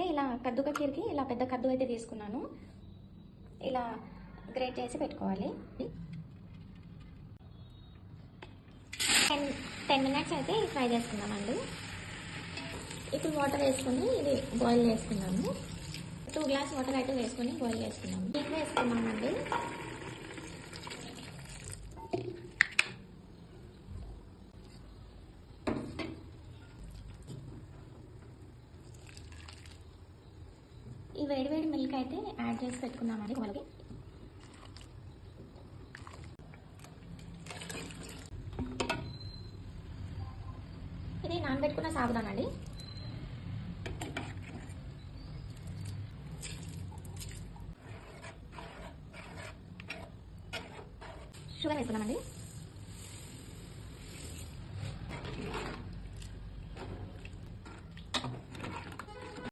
అయితే ఇలా కద్దుక కీరికి ఇలా పెద్ద కద్దు అయితే తీసుకున్నాను. ఇలా గ్రేట్ చేసి పెట్టుకోవాలి. 10 మినిట్స్ అయితే ఫ్రై చేసుకుందామండి. ఇప్పుడు వాటర్ వేసుకొని ఇది బాయిల్ చేసుకున్నాము. 2 గ్లాస్ వాటర్ అయితే వేసుకొని బాయిల్ చేసుకున్నాము. నీళ్ళు వేసుకున్నామండి. ఈ వేడి మిల్క్ అయితే యాడ్ చేసి పెట్టుకున్నామండి వాళ్ళకి. ఇది నానబెట్టుకున్న సాబుదానండి. షుగర్ వేసుకున్నామండి.